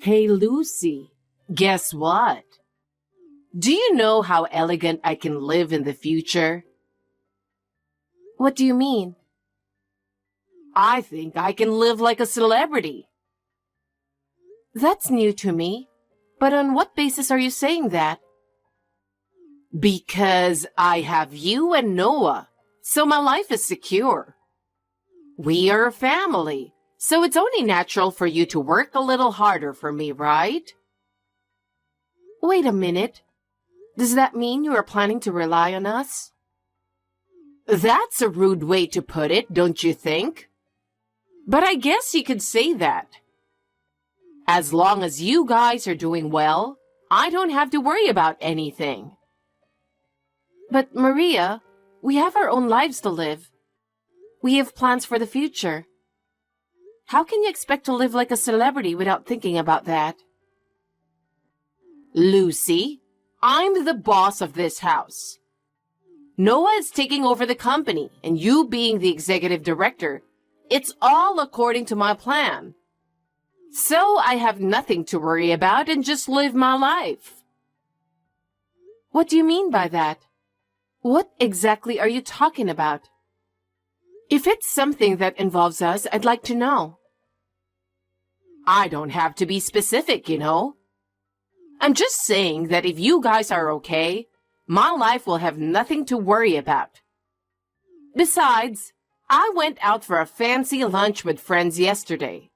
Hey, Lucy, guess what? Do you know how elegant I can live in the future? What do you mean? I think I can live like a celebrity. That's new to me. But on what basis are you saying that? Because I have you and Noah, so my life is secure. We are a family, so it's only natural for you to work a little harder for me, right? Wait a minute. Does that mean you are planning to rely on us? That's a rude way to put it, don't you think? But I guess you could say that. As long as you guys are doing well, I don't have to worry about anything. But Maria, we have our own lives to live. We have plans for the future. How can you expect to live like a celebrity without thinking about that? Lucy, I'm the boss of this house. Noah is taking over the company, and you being the executive director, it's all according to my plan. So I have nothing to worry about and just live my life. What do you mean by that? What exactly are you talking about? If it's something that involves us, I'd like to know. I don't have to be specific, you know. I'm just saying that if you guys are okay, my life will have nothing to worry about. Besides, I went out for a fancy lunch with friends yesterday.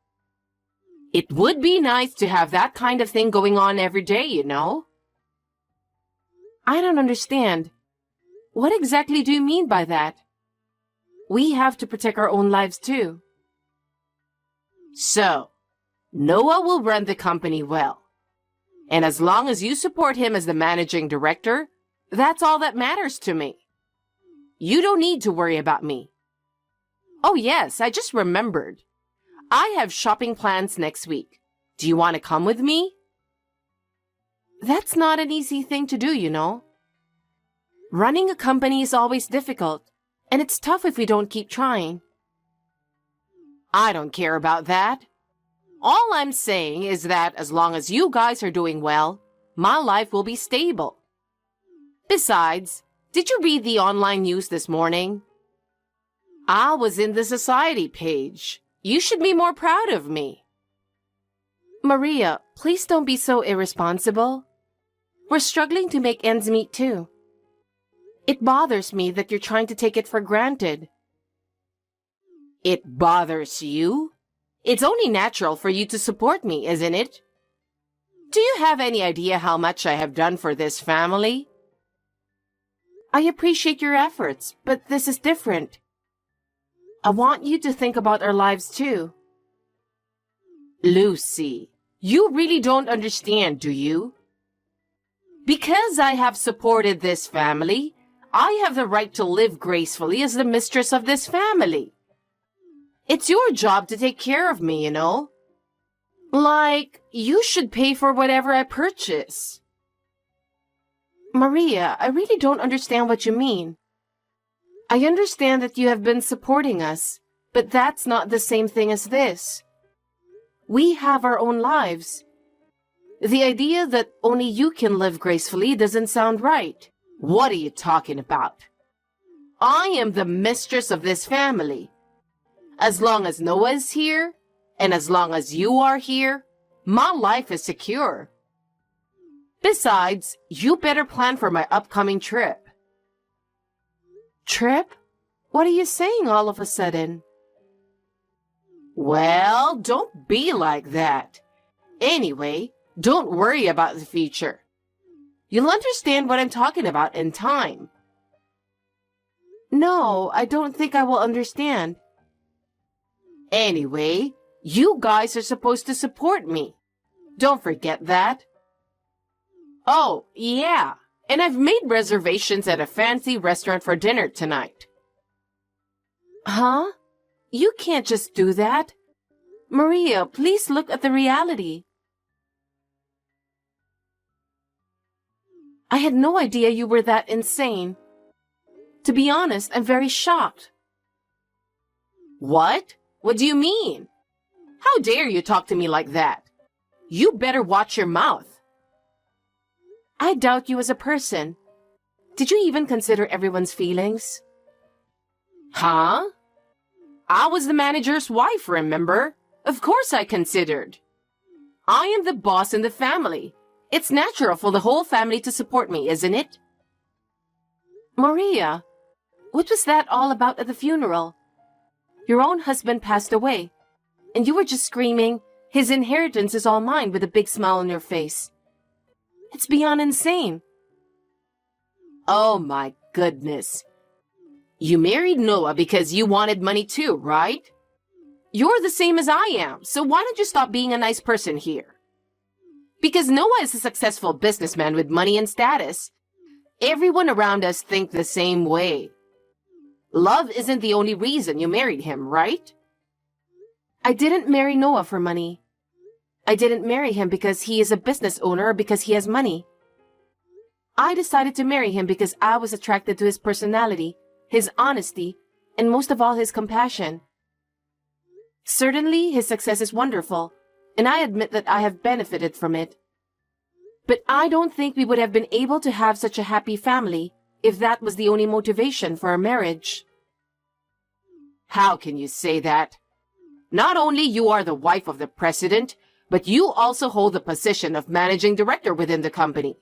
It would be nice to have that kind of thing going on every day, you know? I don't understand. What exactly do you mean by that? We have to protect our own lives too. So, Noah will run the company well. And as long as you support him as the managing director, that's all that matters to me. You don't need to worry about me. Oh yes, I just remembered. I have shopping plans next week. Do you want to come with me? That's not an easy thing to do, you know. Running a company is always difficult, and it's tough if we don't keep trying. I don't care about that. All I'm saying is that as long as you guys are doing well, my life will be stable. Besides, did you read the online news this morning? I was in the society page. You should be more proud of me. Maria, please don't be so irresponsible. We're struggling to make ends meet too. It bothers me that you're trying to take it for granted. It bothers you? It's only natural for you to support me, isn't it? Do you have any idea how much I have done for this family? I appreciate your efforts, but this is different. I want you to think about our lives too. Lucy, you really don't understand, do you? Because I have supported this family, I have the right to live gracefully as the mistress of this family. It's your job to take care of me, you know? Like, you should pay for whatever I purchase. Maria, I really don't understand what you mean. I understand that you have been supporting us, but that's not the same thing as this. We have our own lives. The idea that only you can live gracefully doesn't sound right. What are you talking about? I am the mistress of this family. As long as Noah is here, and as long as you are here, my life is secure. Besides, you better plan for my upcoming trip. Trip? What are you saying all of a sudden? Well, don't be like that. Anyway, don't worry about the future. You'll understand what I'm talking about in time. No, I don't think I will understand. Anyway, you guys are supposed to support me. Don't forget that. Oh, yeah, and I've made reservations at a fancy restaurant for dinner tonight. Huh? You can't just do that. Maria, please look at the reality. I had no idea you were that insane. To be honest, I'm very shocked. What? What do you mean? How dare you talk to me like that? You better watch your mouth. I doubt you as a person. Did you even consider everyone's feelings? Huh? I was the manager's wife, remember? Of course I considered. I am the boss in the family. It's natural for the whole family to support me, isn't it? Maria, what was that all about at the funeral? Your own husband passed away, and you were just screaming, "His inheritance is all mine," with a big smile on your face. It's beyond insane. Oh my goodness. You married Noah because you wanted money too, right? You're the same as I am, so why don't you stop being a nice person here? Because Noah is a successful businessman with money and status. Everyone around us think the same way. Love isn't the only reason you married him, right? I didn't marry Noah for money. I didn't marry him because he is a business owner or because he has money. I decided to marry him because I was attracted to his personality, his honesty, and most of all his compassion. Certainly, his success is wonderful, and I admit that I have benefited from it. But I don't think we would have been able to have such a happy family if that was the only motivation for our marriage. How can you say that? Not only you are the wife of the president, but you also hold the position of managing director within the company.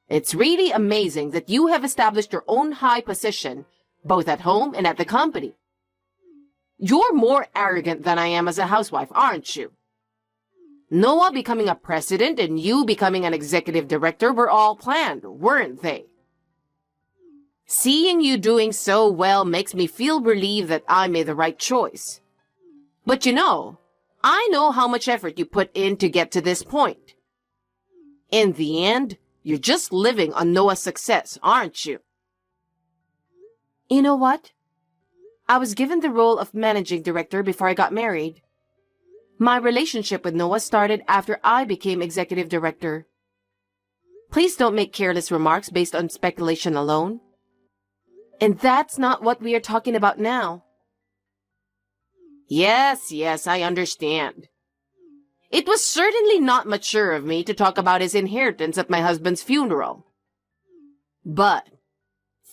It's really amazing that you have established your own high position, both at home and at the company. You're more arrogant than I am as a housewife, aren't you? Noah becoming a president and you becoming an executive director were all planned, weren't they? Seeing you doing so well makes me feel relieved that I made the right choice. But you know, I know how much effort you put in to get to this point. In the end, you're just living on Noah's success, aren't you? You know what? I was given the role of managing director before I got married. My relationship with Noah started after I became executive director. Please don't make careless remarks based on speculation alone. And that's not what we are talking about now. Yes, I understand. It was certainly not mature of me to talk about his inheritance at my husband's funeral. But,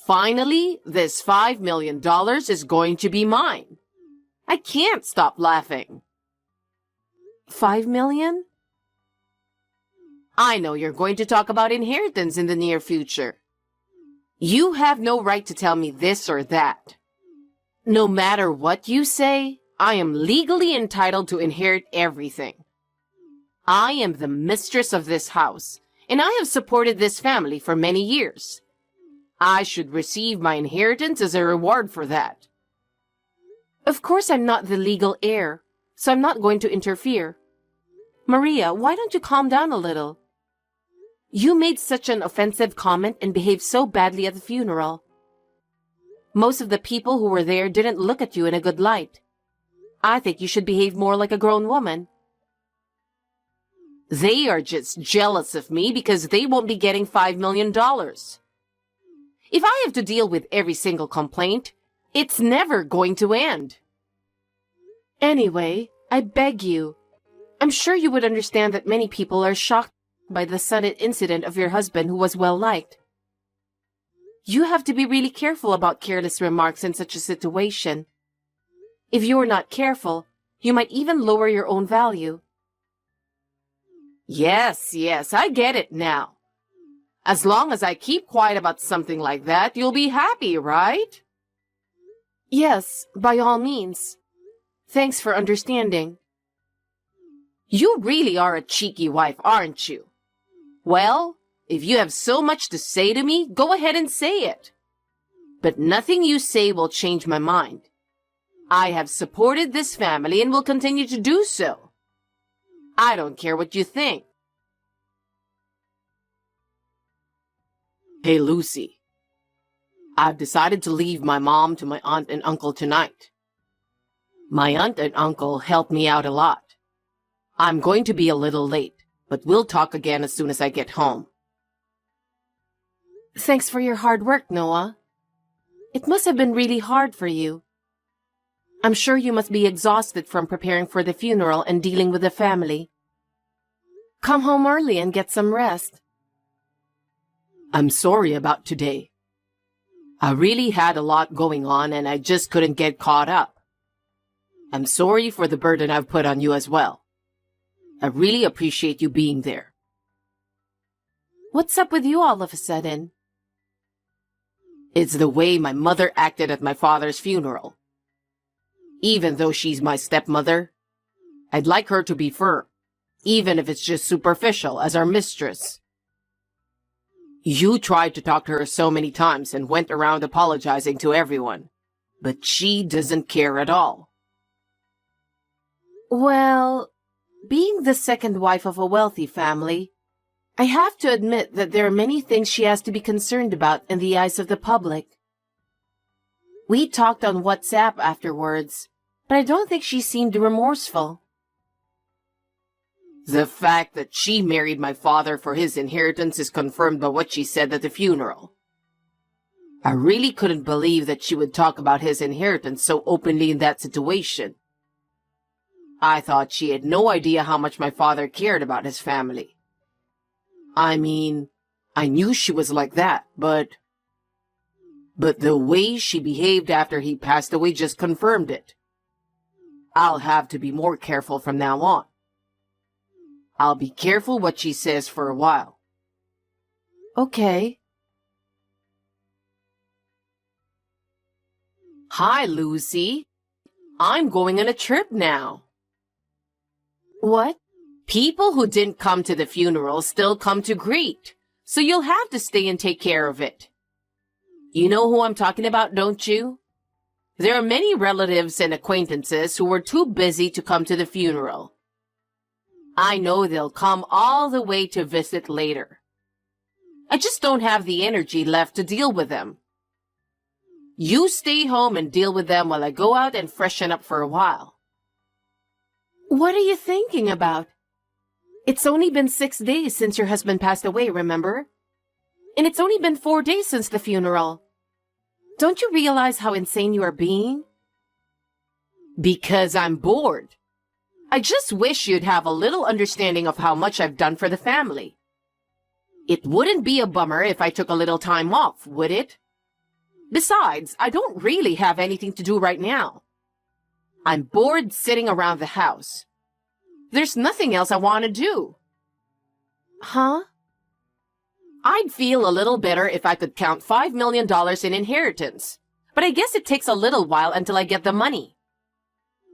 finally, this $5 million is going to be mine. I can't stop laughing. 5 million? I know you're going to talk about inheritance in the near future. You have no right to tell me this or that. No matter what you say, I am legally entitled to inherit everything. I am the mistress of this house, and I have supported this family for many years. I should receive my inheritance as a reward for that. Of course I'm not the legal heir, so I'm not going to interfere. Maria, why don't you calm down a little? You made such an offensive comment and behaved so badly at the funeral. Most of the people who were there didn't look at you in a good light. I think you should behave more like a grown woman. They are just jealous of me because they won't be getting $5 million. If I have to deal with every single complaint, it's never going to end. Anyway, I beg you. I'm sure you would understand that many people are shocked by the sudden incident of your husband who was well liked. You have to be really careful about careless remarks in such a situation. If you're not careful, you might even lower your own value. Yes, I get it now. As long as I keep quiet about something like that, you'll be happy, right? Yes, by all means. Thanks for understanding. You really are a cheeky wife, aren't you? Well, if you have so much to say to me, go ahead and say it. But nothing you say will change my mind. I have supported this family and will continue to do so. I don't care what you think. Hey, Lucy. I've decided to leave my mom to my aunt and uncle tonight. My aunt and uncle helped me out a lot. I'm going to be a little late, but we'll talk again as soon as I get home. Thanks for your hard work, Noah. It must have been really hard for you. I'm sure you must be exhausted from preparing for the funeral and dealing with the family. Come home early and get some rest. I'm sorry about today. I really had a lot going on and I just couldn't get caught up. I'm sorry for the burden I've put on you as well. I really appreciate you being there. What's up with you all of a sudden? It's the way my mother acted at my father's funeral. Even though she's my stepmother, I'd like her to be firm, even if it's just superficial, as our mistress. You tried to talk to her so many times and went around apologizing to everyone, but she doesn't care at all. Well, being the second wife of a wealthy family, I have to admit that there are many things she has to be concerned about in the eyes of the public. We talked on WhatsApp afterwards, but I don't think she seemed remorseful. The fact that she married my father for his inheritance is confirmed by what she said at the funeral. I really couldn't believe that she would talk about his inheritance so openly in that situation. I thought she had no idea how much my father cared about his family. I mean, I knew she was like that, but the way she behaved after he passed away just confirmed it. I'll have to be more careful from now on. I'll be careful what she says for a while. Okay. Hi, Lucy. I'm going on a trip now. What? People who didn't come to the funeral still come to greet, so you'll have to stay and take care of it. You know who I'm talking about, don't you? There are many relatives and acquaintances who were too busy to come to the funeral. I know they'll come all the way to visit later. I just don't have the energy left to deal with them. You stay home and deal with them while I go out and freshen up for a while. What are you thinking about? It's only been 6 days since your husband passed away, remember? And it's only been 4 days since the funeral. Don't you realize how insane you are being? Because I'm bored. I just wish you'd have a little understanding of how much I've done for the family. It wouldn't be a bummer if I took a little time off, would it? Besides, I don't really have anything to do right now. I'm bored sitting around the house. There's nothing else I want to do. Huh? I'd feel a little better if I could count $5 million in inheritance, but I guess it takes a little while until I get the money.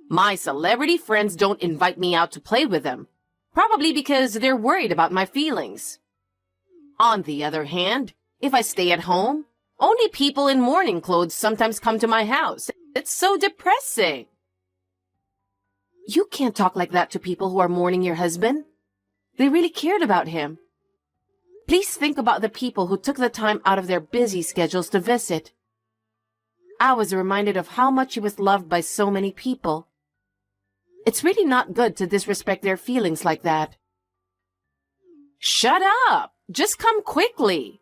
My celebrity friends don't invite me out to play with them, probably because they're worried about my feelings. On the other hand, if I stay at home, only people in mourning clothes sometimes come to my house. It's so depressing. You can't talk like that to people who are mourning your husband. They really cared about him. Please think about the people who took the time out of their busy schedules to visit. I was reminded of how much he was loved by so many people. It's really not good to disrespect their feelings like that. Shut up! Just come quickly.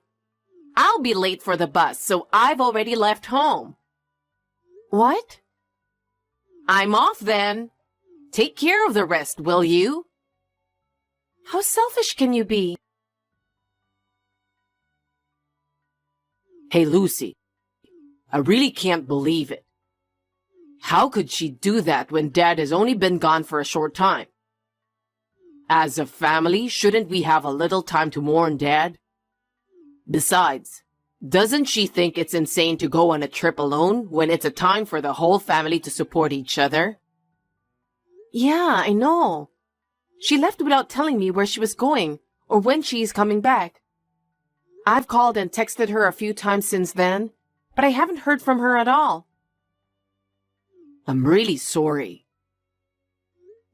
I'll be late for the bus, so I've already left home. What? I'm off then. Take care of the rest, will you? How selfish can you be? Hey, Lucy. I really can't believe it. How could she do that when Dad has only been gone for a short time? As a family, shouldn't we have a little time to mourn Dad? Besides, doesn't she think it's insane to go on a trip alone when it's a time for the whole family to support each other? Yeah, I know. She left without telling me where she was going or when she is coming back. I've called and texted her a few times since then, but I haven't heard from her at all. I'm really sorry.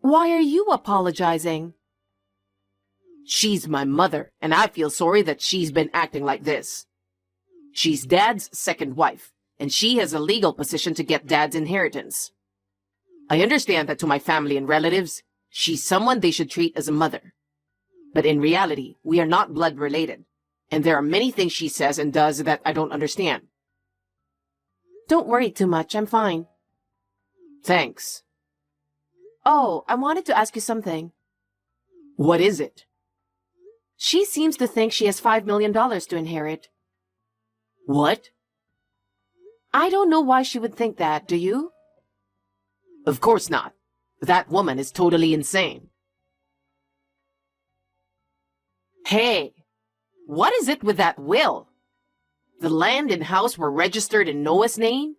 Why are you apologizing? She's my mother, and I feel sorry that she's been acting like this. She's Dad's second wife, and she has a legal position to get Dad's inheritance. I understand that to my family and relatives, she's someone they should treat as a mother. But in reality, we are not blood related, and there are many things she says and does that I don't understand. Don't worry too much, I'm fine. Thanks. Oh, I wanted to ask you something. What is it? She seems to think she has $5 million to inherit. What? I don't know why she would think that, do you? Of course not. That woman is totally insane. Hey, what is it with that will? The land and house were registered in Noah's name,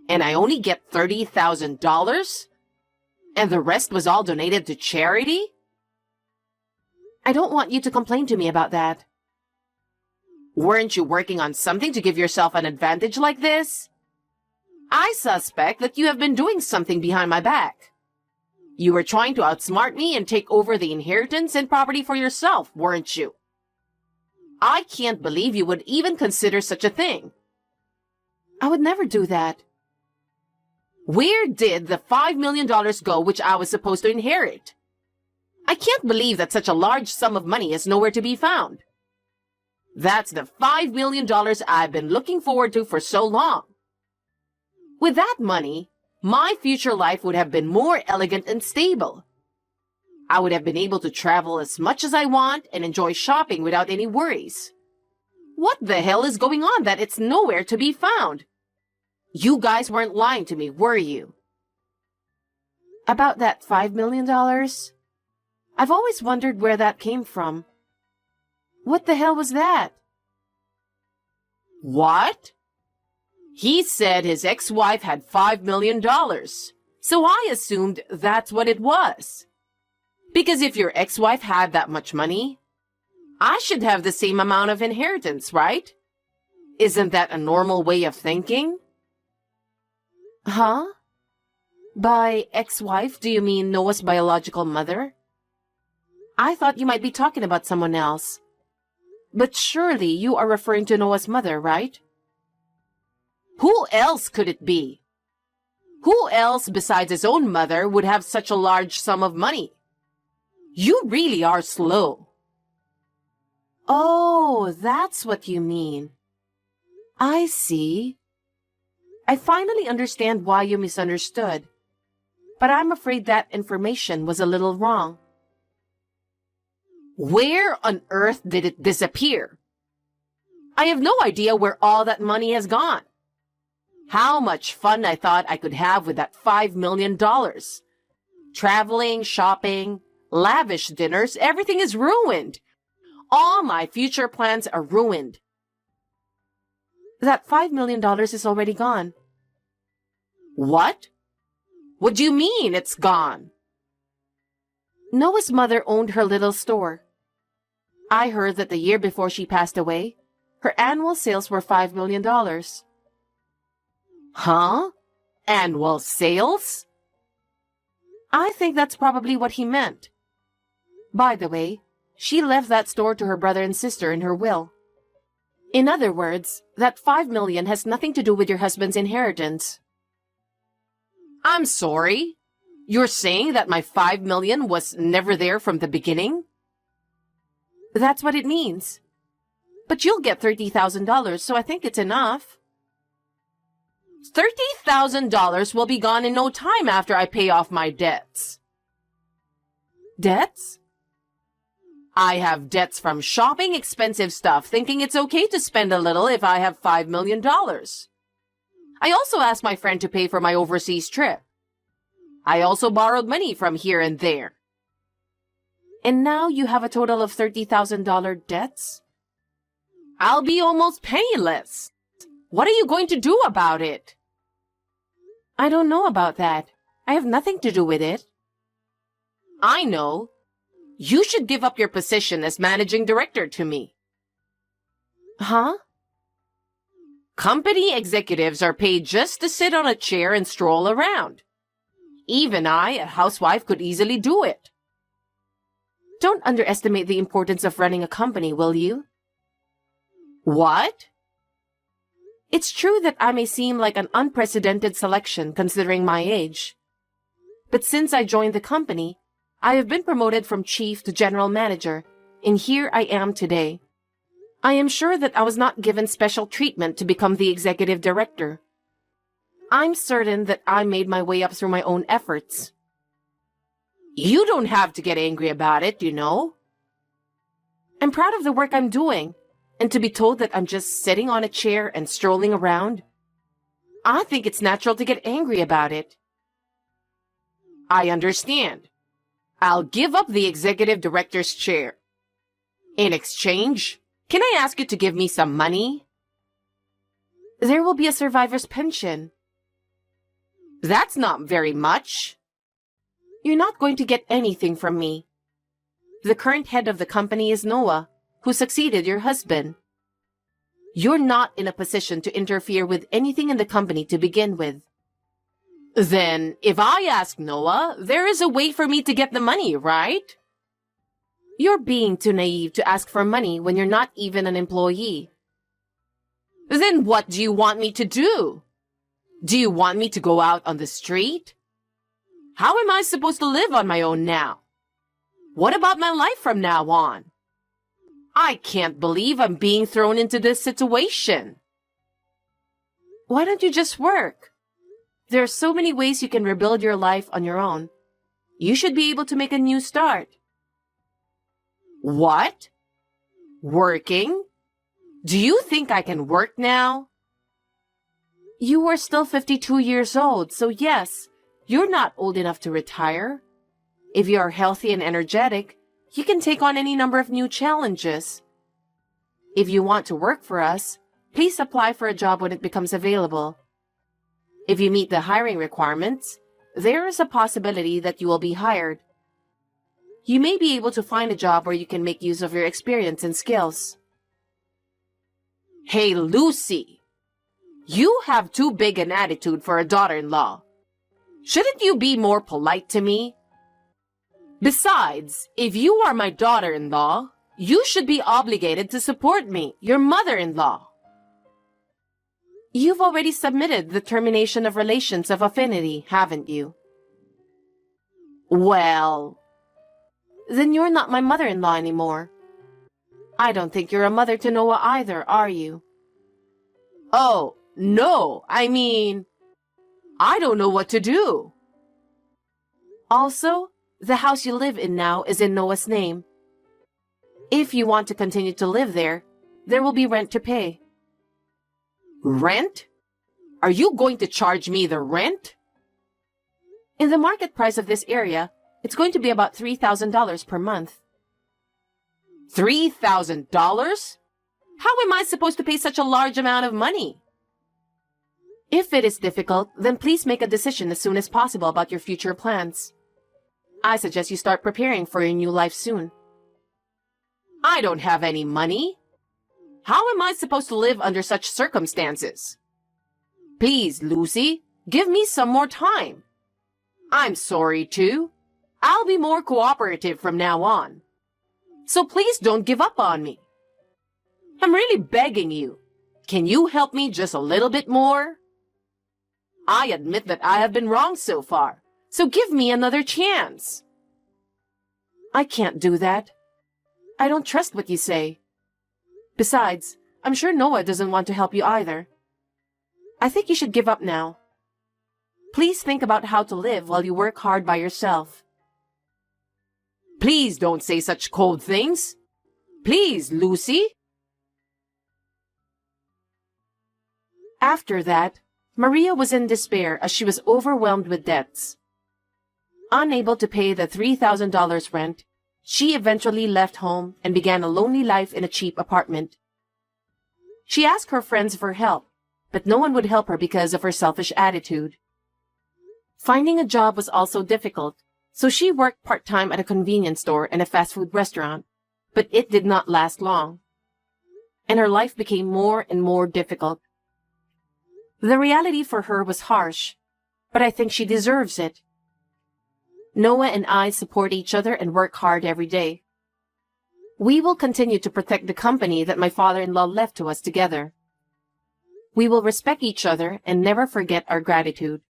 and I only get $30,000? And the rest was all donated to charity? I don't want you to complain to me about that. Weren't you working on something to give yourself an advantage like this? I suspect that you have been doing something behind my back. You were trying to outsmart me and take over the inheritance and property for yourself, weren't you? I can't believe you would even consider such a thing. I would never do that. Where did the $5 million go which I was supposed to inherit? I can't believe that such a large sum of money is nowhere to be found. That's the $5 million I've been looking forward to for so long. With that money, my future life would have been more elegant and stable. I would have been able to travel as much as I want and enjoy shopping without any worries. What the hell is going on that it's nowhere to be found? You guys weren't lying to me, were you? About that $5 million? I've always wondered where that came from. What the hell was that? What? He said his ex-wife had $5 million, so I assumed that's what it was. Because if your ex-wife had that much money, I should have the same amount of inheritance, right? Isn't that a normal way of thinking? Huh? By ex-wife, do you mean Noah's biological mother? I thought you might be talking about someone else. But surely you are referring to Noah's mother, right? Who else could it be? Who else besides his own mother would have such a large sum of money? You really are slow. Oh, that's what you mean. I see. I finally understand why you misunderstood. But I'm afraid that information was a little wrong. Where on earth did it disappear? I have no idea where all that money has gone. How much fun I thought I could have with that $5 million. Traveling, shopping, lavish dinners, everything is ruined. All my future plans are ruined. That $5 million is already gone. What? What do you mean it's gone? Noah's mother owned her little store. I heard that the year before she passed away, her annual sales were $5 million. Huh? Annual sales? I think that's probably what he meant. By the way, she left that store to her brother and sister in her will. In other words, that $5 million has nothing to do with your husband's inheritance. I'm sorry? You're saying that my $5 million was never there from the beginning? That's what it means. But you'll get $30,000, so I think it's enough. $30,000 will be gone in no time after I pay off my debts. Debts? I have debts from shopping expensive stuff, thinking it's okay to spend a little if I have $5 million. I also asked my friend to pay for my overseas trip. I also borrowed money from here and there. And now you have a total of $30,000 debts? I'll be almost penniless. What are you going to do about it? I don't know about that. I have nothing to do with it. I know. You should give up your position as managing director to me. Huh? Company executives are paid just to sit on a chair and stroll around. Even I, a housewife, could easily do it. Don't underestimate the importance of running a company, will you? What? It's true that I may seem like an unprecedented selection considering my age. But since I joined the company, I have been promoted from chief to general manager, and here I am today. I am sure that I was not given special treatment to become the executive director. I'm certain that I made my way up through my own efforts. You don't have to get angry about it, you know. I'm proud of the work I'm doing, and to be told that I'm just sitting on a chair and strolling around, I think it's natural to get angry about it. I understand. I'll give up the executive director's chair. In exchange, can I ask you to give me some money? There will be a survivor's pension. That's not very much. You're not going to get anything from me. The current head of the company is Noah, who succeeded your husband. You're not in a position to interfere with anything in the company to begin with. Then, if I ask Noah, there is a way for me to get the money, right? You're being too naive to ask for money when you're not even an employee. Then what do you want me to do? Do you want me to go out on the street? How am I supposed to live on my own now? What about my life from now on? I can't believe I'm being thrown into this situation. Why don't you just work? There are so many ways you can rebuild your life on your own. You should be able to make a new start. What? Working? Do you think I can work now? You are still 52 years old, so yes, you're not old enough to retire. If you are healthy and energetic, you can take on any number of new challenges. If you want to work for us, please apply for a job when it becomes available. If you meet the hiring requirements, there is a possibility that you will be hired. You may be able to find a job where you can make use of your experience and skills. Hey, Lucy, you have too big an attitude for a daughter-in-law. Shouldn't you be more polite to me? Besides, if you are my daughter-in-law, you should be obligated to support me, your mother-in-law. You've already submitted the termination of relations of affinity, haven't you? Well, then you're not my mother-in-law anymore. I don't think you're a mother to Noah either, are you? Oh, no, I mean, I don't know what to do. Also, the house you live in now is in Noah's name. If you want to continue to live there, there will be rent to pay. Rent? Are you going to charge me the rent? In the market price of this area, it's going to be about $3,000 per month. $3,000? How am I supposed to pay such a large amount of money? If it is difficult, then please make a decision as soon as possible about your future plans. I suggest you start preparing for your new life soon. I don't have any money. How am I supposed to live under such circumstances? Please, Lucy, give me some more time. I'm sorry, too. I'll be more cooperative from now on. So please don't give up on me. I'm really begging you. Can you help me just a little bit more? I admit that I have been wrong so far, so give me another chance. I can't do that. I don't trust what you say. Besides, I'm sure Noah doesn't want to help you either. I think you should give up now. Please think about how to live while you work hard by yourself. Please don't say such cold things. Please, Lucy. After that, Maria was in despair as she was overwhelmed with debts. Unable to pay the $3,000 rent, she eventually left home and began a lonely life in a cheap apartment. She asked her friends for help, but no one would help her because of her selfish attitude. Finding a job was also difficult, so she worked part-time at a convenience store and a fast food restaurant, but it did not last long, and her life became more and more difficult. The reality for her was harsh, but I think she deserves it. Noah and I support each other and work hard every day. We will continue to protect the company that my father-in-law left to us together. We will respect each other and never forget our gratitude.